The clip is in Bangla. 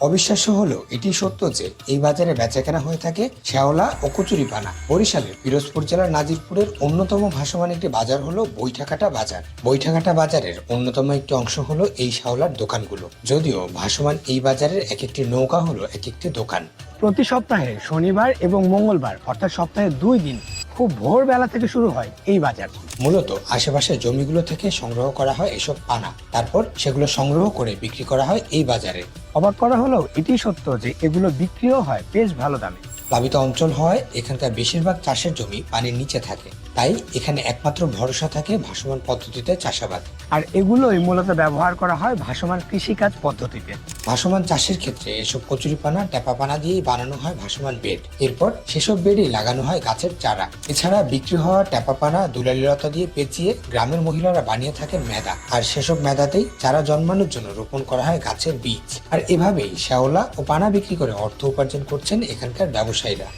অবিশ্বাস্য হলেও এটি সত্য যে এই বাজারে বেচাকেনা হয়ে থাকে শেওলা ও কচুরিপানা। বরিশালের পিরোজপুর জেলার নাজিরপুরের অন্যতম ভাসমান একটি বাজার হলো বৈঠাঘাটা বাজার। বৈঠাঘাটা বাজারের অন্যতম একটি অংশ হলো এই শেওলার দোকানগুলো। যদিও ভাসমান এই বাজারের এক একটি নৌকা হলো এক একটি দোকান। প্রতি সপ্তাহে শনিবার এবং মঙ্গলবার অর্থাৎ সপ্তাহে 2 দিন খুব ভোরবেলা থেকে শুরু হয় এই বাজার। মূলত আশেপাশের জমিগুলো থেকে সংগ্রহ করা হয় এসব পানা, তারপর সেগুলো সংগ্রহ করে বিক্রি করা হয় এই বাজারে। অবাক করা হলেও এটি সত্য যে এগুলো বিক্রিও হয় বেশ ভালো দামে। প্লাবিত অঞ্চল হওয়ায় এখানকার বেশিরভাগ চাষের জমি পানির নিচে থাকে, তাই এখানে একমাত্র ভরসা থাকে ভাসমান পদ্ধতিতে চাষাবাদ। আর এগুলোই মূলত ব্যবহার করা হয় ভাসমান কৃষিকাজ পদ্ধতিতে। ভাসমান চাষের ক্ষেত্রে এসব কচুরিপানা ট্যাপাপানা দিয়েই বানানো হয় ভাসমান বেড। এরপর সেসব বেডেই লাগানো হয় গাছের চারা। এছাড়া বিক্রি হওয়া ট্যাপাপানা দুলালিলতা দিয়ে পেঁচিয়ে গ্রামের মহিলারা বানিয়ে থাকেন মেদা, আর সেসব মেদাতেই চারা জন্মানোর জন্য রোপণ করা হয় গাছের বীজ। আর এভাবেই শেওলা ও পানা বিক্রি করে অর্থ উপার্জন করছেন এখানকার ব্যবসায়ীরা।